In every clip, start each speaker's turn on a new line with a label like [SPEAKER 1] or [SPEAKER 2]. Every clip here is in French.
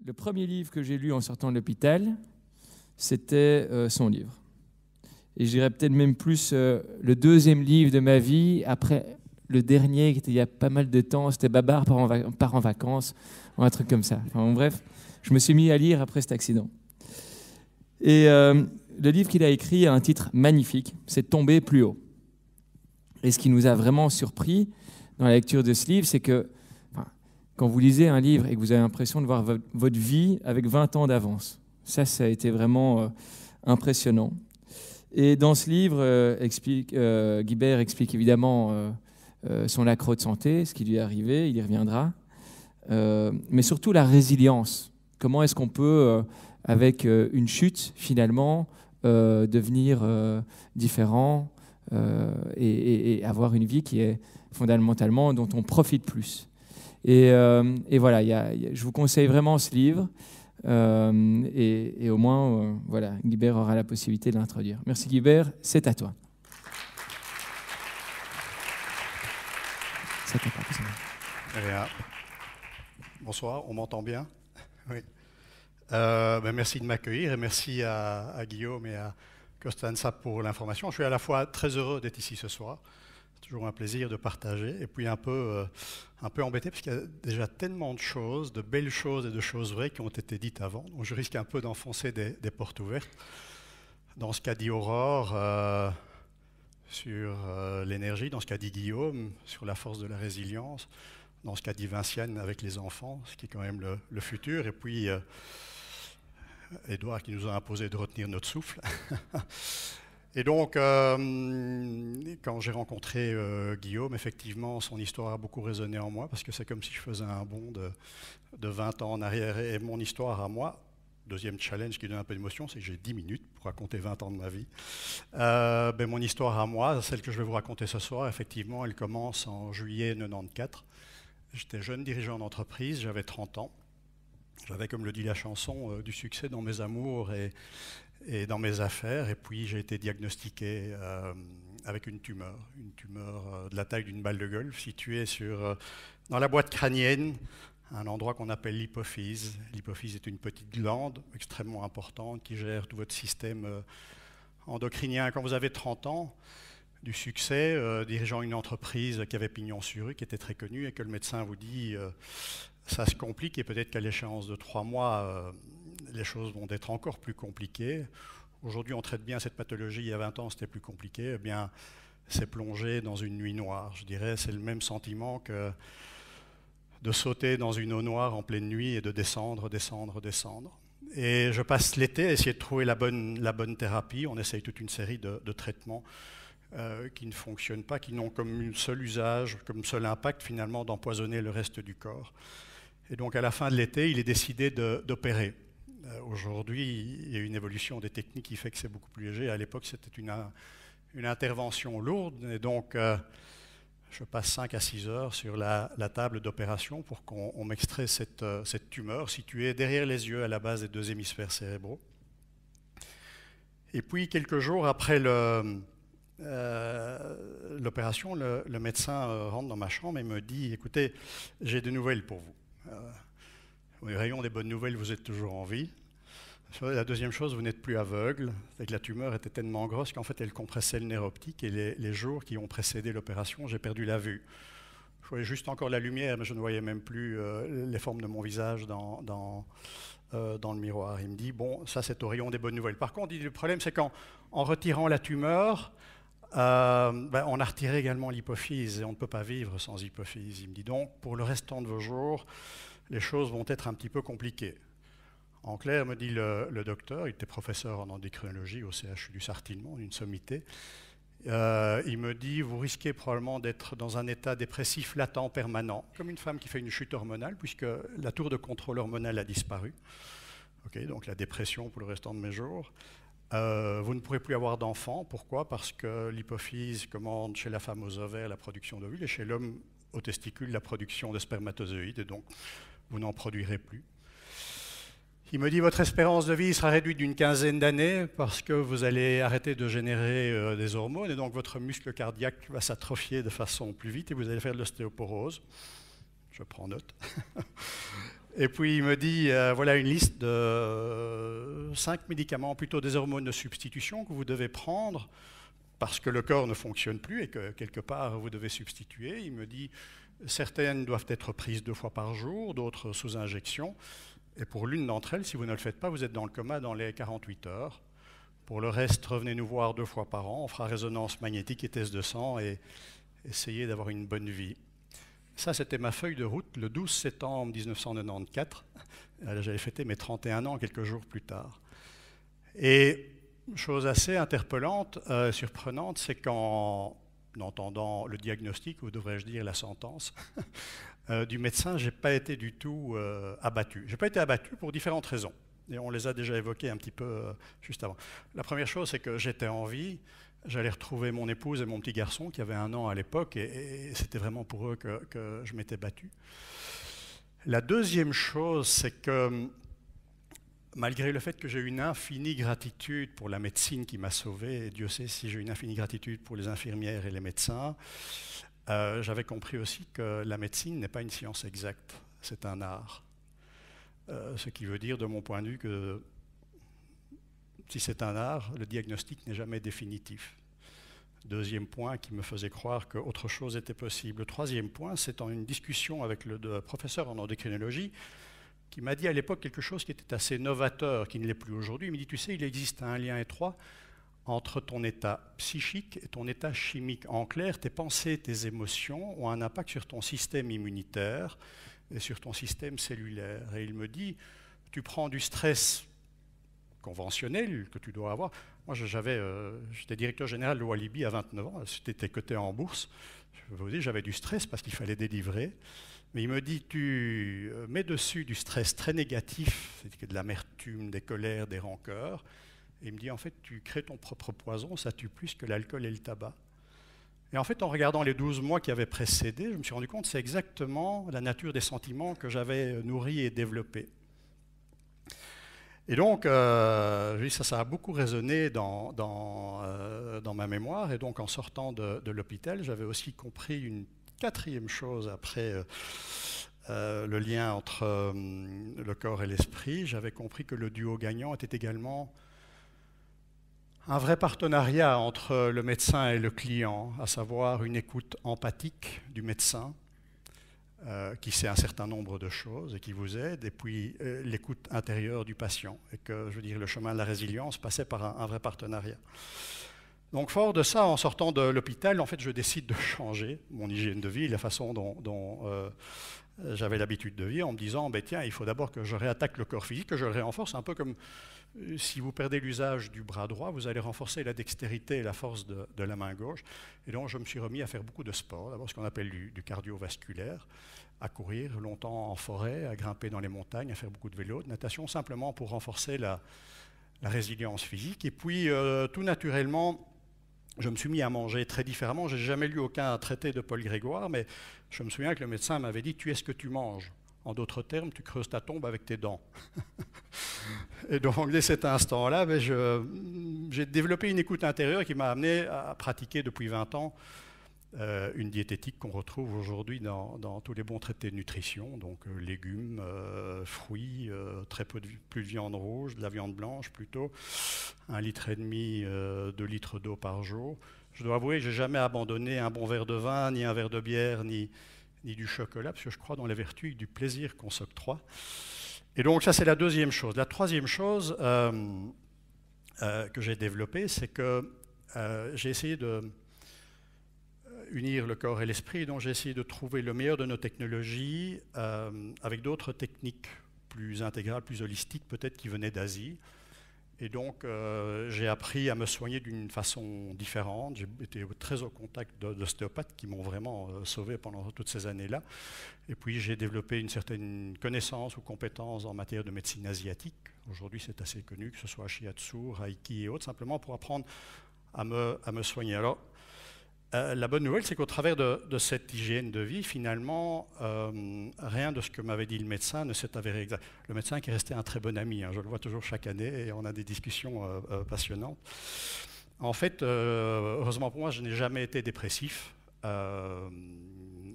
[SPEAKER 1] le premier livre que j'ai lu en sortant de l'hôpital, c'était son livre. Et je dirais peut-être même plus le deuxième livre de ma vie, après le dernier qui était il y a pas mal de temps, c'était Babar part en vacances, ou un truc comme ça. Enfin, bon, bref, je me suis mis à lire après cet accident. Et le livre qu'il a écrit a un titre magnifique, c'est « Tomber plus haut ». Et ce qui nous a vraiment surpris dans la lecture de ce livre, c'est que quand vous lisez un livre et que vous avez l'impression de voir votre vie avec 20 ans d'avance, ça a été vraiment impressionnant. Et dans ce livre, Guibert explique évidemment son accro de santé, ce qui lui est arrivé, il y reviendra, mais surtout la résilience. Comment est-ce qu'on peut, avec une chute, finalement, devenir différent et avoir une vie qui est fondamentalement dont on profite plus. Et voilà, je vous conseille vraiment ce livre. Et au moins, voilà, Guibert aura la possibilité de l'introduire. Merci Guibert, c'est à toi.
[SPEAKER 2] Bonsoir, on m'entend bien? Oui. Merci de m'accueillir et merci à Guillaume et à Costanza pour l'information. Je suis à la fois très heureux d'être ici ce soir. C'est toujours un plaisir de partager, et puis un peu embêté parce qu'il y a déjà tellement de choses, de belles choses et de choses vraies qui ont été dites avant. Donc je risque un peu d'enfoncer des portes ouvertes. Dans ce qu'a dit Aurore sur l'énergie, dans ce qu'a dit Guillaume sur la force de la résilience, dans ce qu'a dit Vinciane avec les enfants, ce qui est quand même le futur, et puis Édouard qui nous a imposé de retenir notre souffle. Et donc, quand j'ai rencontré Guillaume, effectivement, son histoire a beaucoup résonné en moi, parce que c'est comme si je faisais un bond de 20 ans en arrière. Et mon histoire à moi, deuxième challenge qui donne un peu d'émotion, c'est que j'ai 10 minutes pour raconter 20 ans de ma vie. Mon histoire à moi, celle que je vais vous raconter ce soir, effectivement, elle commence en juillet 94. J'étais jeune dirigeant d'entreprise, j'avais 30 ans. J'avais, comme le dit la chanson, du succès dans mes amours et dans mes affaires, et puis j'ai été diagnostiqué avec une tumeur de la taille d'une balle de golf, située dans la boîte crânienne, un endroit qu'on appelle l'hypophyse. L'hypophyse est une petite glande extrêmement importante qui gère tout votre système endocrinien. Quand vous avez 30 ans, du succès, dirigeant une entreprise qui avait pignon sur rue, qui était très connue, et que le médecin vous dit ça se complique, et peut-être qu'à l'échéance de 3 mois, les choses vont être encore plus compliquées. Aujourd'hui, on traite bien cette pathologie. Il y a 20 ans, c'était plus compliqué. Eh bien, c'est plongé dans une nuit noire. Je dirais, c'est le même sentiment que de sauter dans une eau noire en pleine nuit et de descendre. Et je passe l'été à essayer de trouver la bonne thérapie. On essaye toute une série de traitements qui ne fonctionnent pas, qui n'ont comme seul usage, comme seul impact finalement d'empoisonner le reste du corps. Et donc à la fin de l'été, il est décidé d'opérer. Aujourd'hui, il y a une évolution des techniques qui fait que c'est beaucoup plus léger. À l'époque, c'était une intervention lourde. Et donc, je passe 5 à 6 heures sur la table d'opération pour qu'on m'extrait cette tumeur située derrière les yeux, à la base des 2 hémisphères cérébraux. Et puis, quelques jours après l'opération, le médecin rentre dans ma chambre et me dit « Écoutez, j'ai des nouvelles pour vous. Au rayon des bonnes nouvelles, vous êtes toujours en vie. La deuxième chose, vous n'êtes plus aveugle. C'est que la tumeur était tellement grosse qu'en fait, elle compressait le nerf optique, et les jours qui ont précédé l'opération, j'ai perdu la vue. Je voyais juste encore la lumière, mais je ne voyais même plus les formes de mon visage dans le miroir. Il me dit, bon, ça c'est au rayon des bonnes nouvelles. Par contre, le problème, c'est qu'en retirant la tumeur, on a retiré également l'hypophyse, et on ne peut pas vivre sans hypophyse. Il me dit donc, pour le restant de vos jours, les choses vont être un petit peu compliquées. En clair, me dit le docteur, il était professeur en endocrinologie au CHU du Sartillemont, une sommité. Il me dit, vous risquez probablement d'être dans un état dépressif latent permanent, comme une femme qui fait une chute hormonale, puisque la tour de contrôle hormonal a disparu. Okay, donc la dépression pour le restant de mes jours. Vous ne pourrez plus avoir d'enfants. Pourquoi? Parce que l'hypophyse commande chez la femme aux ovaires la production d'ovules, et chez l'homme aux testicules la production de spermatozoïdes, et donc vous n'en produirez plus. Il me dit votre espérance de vie sera réduite d'une 15aine d'années parce que vous allez arrêter de générer des hormones, et donc votre muscle cardiaque va s'atrophier de façon plus vite et vous allez faire de l'ostéoporose. Je prends note. Et puis il me dit, voilà une liste de 5 médicaments, plutôt des hormones de substitution que vous devez prendre parce que le corps ne fonctionne plus et que quelque part vous devez substituer. Il me dit, certaines doivent être prises 2 fois par jour, d'autres sous injection. Et pour l'une d'entre elles, si vous ne le faites pas, vous êtes dans le coma dans les 48 heures. Pour le reste, revenez nous voir 2 fois par an, on fera résonance magnétique et test de sang et essayez d'avoir une bonne vie. Ça, c'était ma feuille de route le 12 septembre 1994. J'avais fêté mes 31 ans quelques jours plus tard. Et chose assez interpellante, surprenante, c'est qu'en entendant le diagnostic, ou devrais-je dire la sentence, du médecin, je n'ai pas été du tout abattu. Je n'ai pas été abattu pour différentes raisons. Et on les a déjà évoquées un petit peu juste avant. La première chose, c'est que j'étais en vie. J'allais retrouver mon épouse et mon petit garçon qui avait 1 an à l'époque et c'était vraiment pour eux que je m'étais battu. La deuxième chose, c'est que malgré le fait que j'ai une infinie gratitude pour la médecine qui m'a sauvé, et Dieu sait si j'ai une infinie gratitude pour les infirmières et les médecins, j'avais compris aussi que la médecine n'est pas une science exacte, c'est un art. Ce qui veut dire, de mon point de vue, que si c'est un art, le diagnostic n'est jamais définitif. Deuxième point qui me faisait croire qu'autre chose était possible. Le troisième point, c'est en une discussion avec le professeur en endocrinologie qui m'a dit à l'époque quelque chose qui était assez novateur, qui ne l'est plus aujourd'hui. Il me dit, tu sais, il existe un lien étroit entre ton état psychique et ton état chimique. En clair, tes pensées, tes émotions ont un impact sur ton système immunitaire et sur ton système cellulaire. Et il me dit, tu prends du stress conventionnel que tu dois avoir. Moi, j'étais directeur général de Walibi à 29 ans, c'était coté en bourse. Je vous dis, j'avais du stress parce qu'il fallait délivrer. Mais il me dit, tu mets dessus du stress très négatif, c'est de l'amertume, des colères, des rancœurs. Et il me dit, en fait, tu crées ton propre poison, ça tue plus que l'alcool et le tabac. Et en fait, en regardant les 12 mois qui avaient précédé, je me suis rendu compte que c'est exactement la nature des sentiments que j'avais nourris et développés. Et donc, ça a beaucoup résonné dans ma mémoire. Et donc, en sortant de l'hôpital, j'avais aussi compris une quatrième chose après le lien entre le corps et l'esprit. J'avais compris que le duo gagnant était également un vrai partenariat entre le médecin et le client, à savoir une écoute empathique du médecin, qui sait un certain nombre de choses et qui vous aide, et puis l'écoute intérieure du patient. Et que, je veux dire, le chemin de la résilience passait par un vrai partenariat. Donc, fort de ça, en sortant de l'hôpital, en fait, je décide de changer mon hygiène de vie, la façon dont j'avais l'habitude de vivre, en me disant, ben, tiens, il faut d'abord que je réattaque le corps physique, que je le renforce, un peu comme si vous perdez l'usage du bras droit, vous allez renforcer la dextérité et la force de la main gauche. Et donc, je me suis remis à faire beaucoup de sport, d'abord ce qu'on appelle du cardiovasculaire, à courir longtemps en forêt, à grimper dans les montagnes, à faire beaucoup de vélo, de natation, simplement pour renforcer la résilience physique. Et puis, tout naturellement, je me suis mis à manger très différemment. Je n'ai jamais lu aucun traité de Paul Grégoire, mais je me souviens que le médecin m'avait dit « tu es ce que tu manges ». En d'autres termes, tu creuses ta tombe avec tes dents. Et donc, dès cet instant-là, j'ai développé une écoute intérieure qui m'a amené à pratiquer depuis 20 ans une diététique qu'on retrouve aujourd'hui dans tous les bons traités de nutrition, donc légumes, fruits, très peu plus de viande rouge, de la viande blanche plutôt, 1,5 litre, 2 litres d'eau par jour. Je dois avouer que je n'ai jamais abandonné un bon verre de vin, ni un verre de bière, ni du chocolat, parce que je crois dans les vertus du plaisir qu'on s'octroie. Et donc ça, c'est la deuxième chose. La troisième chose que j'ai développée, c'est que j'ai essayé de unir le corps et l'esprit, donc j'ai essayé de trouver le meilleur de nos technologies avec d'autres techniques plus intégrales, plus holistiques, peut-être qui venaient d'Asie. Et donc j'ai appris à me soigner d'une façon différente. J'ai été très au contact d'ostéopathes qui m'ont vraiment sauvé pendant toutes ces années-là. Et puis j'ai développé une certaine connaissance ou compétence en matière de médecine asiatique. Aujourd'hui c'est assez connu, que ce soit shiatsu, reiki et autres, simplement pour apprendre à me soigner. Alors, la bonne nouvelle, c'est qu'au travers de cette hygiène de vie, finalement, rien de ce que m'avait dit le médecin ne s'est avéré exact. Le médecin qui est resté un très bon ami, hein, je le vois toujours chaque année et on a des discussions passionnantes. En fait, heureusement pour moi, je n'ai jamais été dépressif.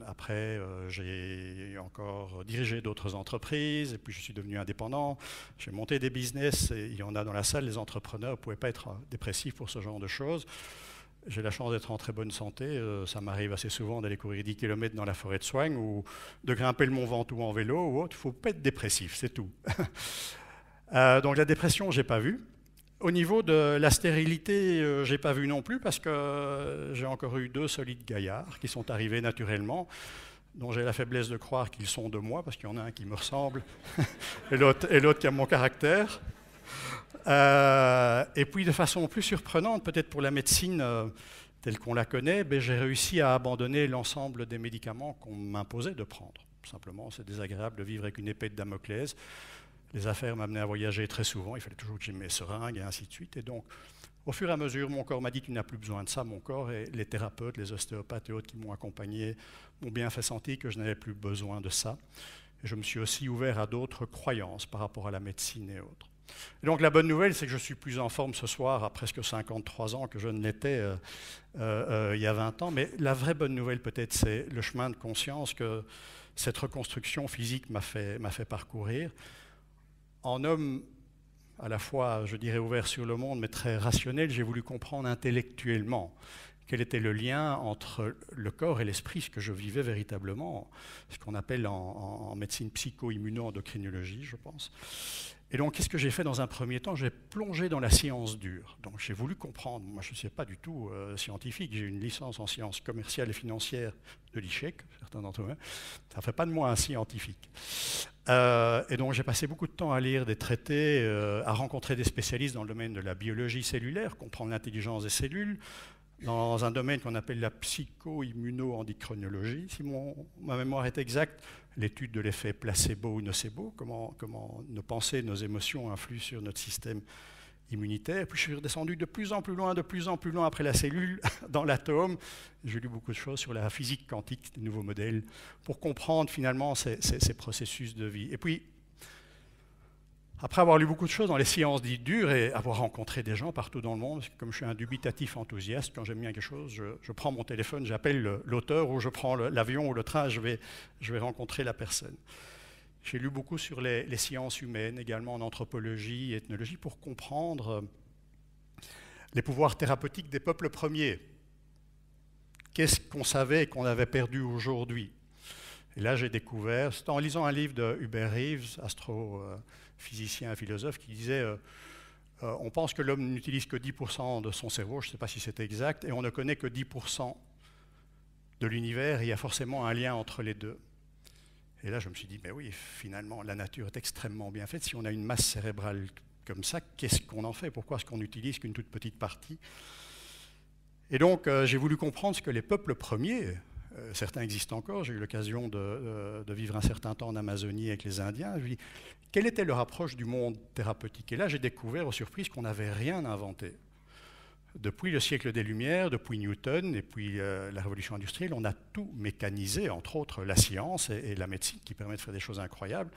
[SPEAKER 2] Après, j'ai encore dirigé d'autres entreprises, et puis je suis devenu indépendant. J'ai monté des business, et il y en a dans la salle, les entrepreneurs ne pouvaient pas être dépressifs pour ce genre de choses. J'ai la chance d'être en très bonne santé. Ça m'arrive assez souvent d'aller courir 10 km dans la forêt de Soignes ou de grimper le Mont Ventoux en vélo ou autre. Il ne faut pas être dépressif, c'est tout. Donc la dépression, je n'ai pas vu. Au niveau de la stérilité, je n'ai pas vu non plus parce que j'ai encore eu 2 solides gaillards qui sont arrivés naturellement, dont j'ai la faiblesse de croire qu'ils sont de moi parce qu'il y en a un qui me ressemble et l'autre qui a mon caractère. Et puis de façon plus surprenante, peut-être pour la médecine telle qu'on la connaît, j'ai réussi à abandonner l'ensemble des médicaments qu'on m'imposait de prendre. Simplement, c'est désagréable de vivre avec une épée de Damoclès. Les affaires m'amenaient à voyager très souvent, il fallait toujours que j'aie mes seringues et ainsi de suite. Et donc, au fur et à mesure, mon corps m'a dit tu n'as plus besoin de ça, mon corps, et les thérapeutes, les ostéopathes et autres qui m'ont accompagné m'ont bien fait sentir que je n'avais plus besoin de ça. Et je me suis aussi ouvert à d'autres croyances par rapport à la médecine et autres. Et donc la bonne nouvelle, c'est que je suis plus en forme ce soir à presque 53 ans que je ne l'étais il y a 20 ans. Mais la vraie bonne nouvelle peut-être, c'est le chemin de conscience que cette reconstruction physique m'a fait parcourir. En homme à la fois, je dirais, ouvert sur le monde, mais très rationnel, j'ai voulu comprendre intellectuellement quel était le lien entre le corps et l'esprit, ce que je vivais véritablement, ce qu'on appelle en médecine psycho-immuno-endocrinologie, je pense. Et donc, qu'est-ce que j'ai fait dans un premier temps? J'ai plongé dans la science dure. Donc, j'ai voulu comprendre. Moi, je ne suis pas du tout scientifique. J'ai une licence en sciences commerciales et financières de l'ICHEC, certains d'entre eux. Ça ne fait pas de moi un scientifique. Et donc, j'ai passé beaucoup de temps à lire des traités, à rencontrer des spécialistes dans le domaine de la biologie cellulaire, comprendre l'intelligence des cellules, dans un domaine qu'on appelle la psycho-immuno-endocrinologie. Si ma mémoire est exacte, l'étude de l'effet placebo ou nocebo, comment nos pensées, nos émotions influent sur notre système immunitaire. Puis je suis redescendu de plus en plus loin après la cellule, dans l'atome. J'ai lu beaucoup de choses sur la physique quantique, des nouveaux modèles, pour comprendre finalement ces processus de vie. Et puis, après avoir lu beaucoup de choses dans les sciences dites dures et avoir rencontré des gens partout dans le monde, parce que comme je suis un dubitatif enthousiaste, quand j'aime bien quelque chose, je prends mon téléphone, j'appelle l'auteur ou je prends l'avion ou le train, je vais rencontrer la personne. J'ai lu beaucoup sur les sciences humaines, également en anthropologie et ethnologie, pour comprendre les pouvoirs thérapeutiques des peuples premiers. Qu'est-ce qu'on savait et qu'on avait perdu aujourd'hui? Et là, j'ai découvert, c'était en lisant un livre de Hubert Reeves, astrophysicien et philosophe, qui disait on pense que l'homme n'utilise que 10% de son cerveau, je ne sais pas si c'était exact, et on ne connaît que 10% de l'univers, et il y a forcément un lien entre les deux. Et là, je me suis dit, mais oui, finalement, la nature est extrêmement bien faite. Si on a une masse cérébrale comme ça, qu'est-ce qu'on en fait? Pourquoi est-ce qu'on n'utilise qu'une toute petite partie? Et donc, j'ai voulu comprendre ce que les peuples premiers, certains existent encore, j'ai eu l'occasion de vivre un certain temps en Amazonie avec les Indiens, je me dis, quelle était leur approche du monde thérapeutique? Et là, j'ai découvert aux surprises qu'on n'avait rien inventé. Depuis le siècle des Lumières, depuis Newton et puis la révolution industrielle, on a tout mécanisé, entre autres la science et la médecine qui permettent de faire des choses incroyables.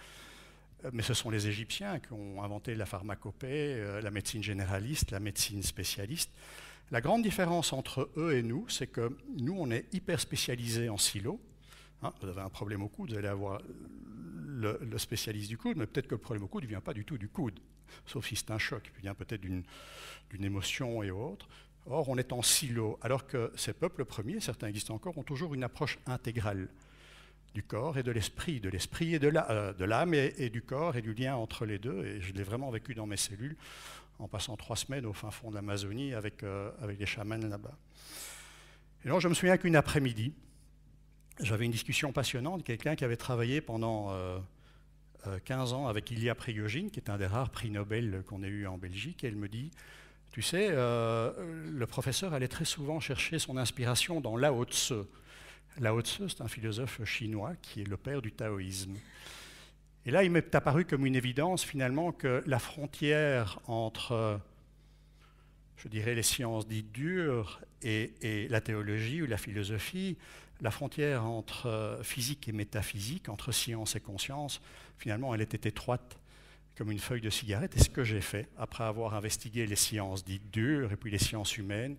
[SPEAKER 2] Mais ce sont les Égyptiens qui ont inventé la pharmacopée, la médecine généraliste, la médecine spécialiste. La grande différence entre eux et nous, c'est que nous, on est hyper spécialisés en silos. Hein, vous avez un problème au coude, vous allez avoir le spécialiste du coude, mais peut-être que le problème au coude ne vient pas du tout du coude, sauf si c'est un choc, il vient peut-être d'une émotion et autres. Or, on est en silo, alors que ces peuples premiers, certains existent encore, ont toujours une approche intégrale du corps et de l'esprit et de l'âme et du corps et du lien entre les deux. Et je l'ai vraiment vécu dans mes cellules, en passant 3 semaines au fin fond de l'Amazonie avec les chamans là-bas. Et donc, je me souviens qu'une après-midi, j'avais une discussion passionnante avec quelqu'un qui avait travaillé pendant 15 ans avec Ilya Prigogine, qui est un des rares prix Nobel qu'on ait eu en Belgique, et elle me dit, tu sais, le professeur allait très souvent chercher son inspiration dans Lao Tse. Lao Tse, c'est un philosophe chinois qui est le père du taoïsme. Et là, il m'est apparu comme une évidence, finalement, que la frontière entre, je dirais, les sciences dites dures et la théologie ou la philosophie, la frontière entre physique et métaphysique, entre science et conscience, finalement, elle était étroite comme une feuille de cigarette. Et ce que j'ai fait, après avoir investigué les sciences dites dures et puis les sciences humaines,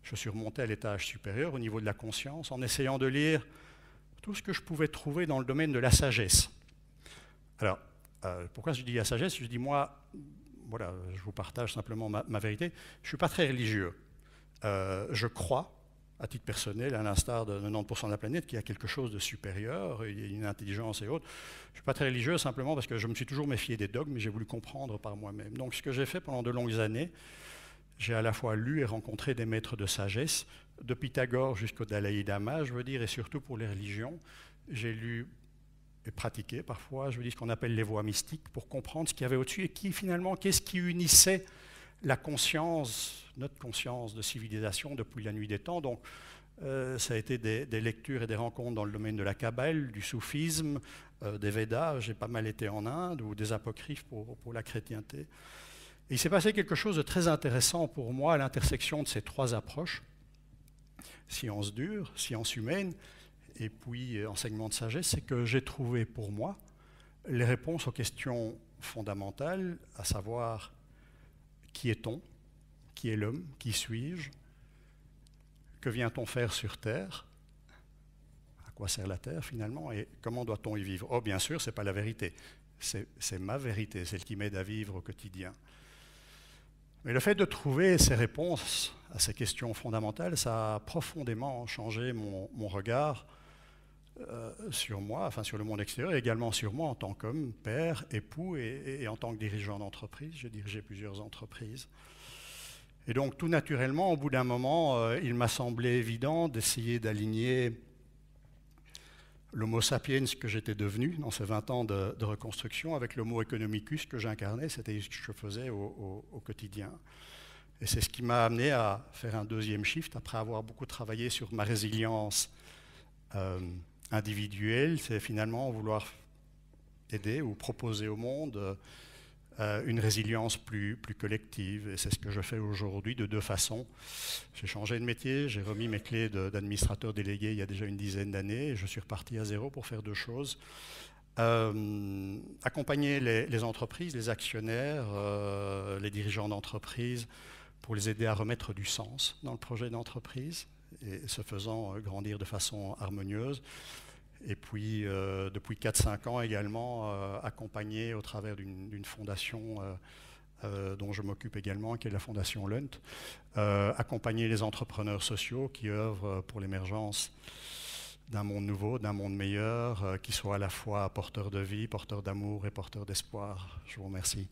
[SPEAKER 2] je suis remonté à l'étage supérieur au niveau de la conscience en essayant de lire tout ce que je pouvais trouver dans le domaine de la sagesse. Alors, pourquoi je dis la sagesse? Je dis, moi, voilà, je vous partage simplement ma vérité, je ne suis pas très religieux. Je crois, à titre personnel, à l'instar de 90% de la planète, qu'il y a quelque chose de supérieur, il y a une intelligence et autres. Je ne suis pas très religieux simplement parce que je me suis toujours méfié des dogmes, mais j'ai voulu comprendre par moi-même. Donc ce que j'ai fait pendant de longues années, j'ai à la fois lu et rencontré des maîtres de sagesse, de Pythagore jusqu'au Dalai Lama, je veux dire, et surtout pour les religions. J'ai lu et pratiqué parfois, je veux dire, ce qu'on appelle les voies mystiques, pour comprendre ce qu'il y avait au-dessus et qui finalement, qu'est-ce qui unissait la conscience, notre conscience de civilisation depuis la nuit des temps. Donc, ça a été des lectures et des rencontres dans le domaine de la Kabbale, du soufisme, des Védas. J'ai pas mal été en Inde, ou des apocryphes pour la chrétienté. Et il s'est passé quelque chose de très intéressant pour moi à l'intersection de ces trois approches, science dure, science humaine, et puis enseignement de sagesse, c'est que j'ai trouvé pour moi les réponses aux questions fondamentales, à savoir qui est-on, qui est l'homme, qui suis-je, que vient-on faire sur Terre, à quoi sert la Terre finalement, et comment doit-on y vivre? Oh, bien sûr, ce n'est pas la vérité, c'est ma vérité, celle qui m'aide à vivre au quotidien. Mais le fait de trouver ces réponses à ces questions fondamentales, ça a profondément changé mon regard sur moi, enfin sur le monde extérieur, et également sur moi en tant qu'homme, père, époux, et en tant que dirigeant d'entreprise. J'ai dirigé plusieurs entreprises. Et donc tout naturellement, au bout d'un moment, il m'a semblé évident d'essayer d'aligner l'homo sapiens que j'étais devenu dans ces 20 ans de reconstruction avec l'homo economicus que j'incarnais, c'était ce que je faisais au quotidien. Et c'est ce qui m'a amené à faire un deuxième shift, après avoir beaucoup travaillé sur ma résilience individuelle, c'est finalement vouloir aider ou proposer au monde une résilience plus collective. Et c'est ce que je fais aujourd'hui de deux façons. J'ai changé de métier, j'ai remis mes clés d'administrateur délégué il y a déjà une dizaine d'années, et je suis reparti à zéro pour faire deux choses. Accompagner les entreprises, les actionnaires, les dirigeants d'entreprise, pour les aider à remettre du sens dans le projet d'entreprise, et ce faisant grandir de façon harmonieuse. Et puis, depuis 4-5 ans également, accompagné au travers d'une fondation dont je m'occupe également, qui est la fondation Lunt, accompagner les entrepreneurs sociaux qui œuvrent pour l'émergence d'un monde nouveau, d'un monde meilleur, qui soit à la fois porteur de vie, porteur d'amour et porteur d'espoir. Je vous remercie.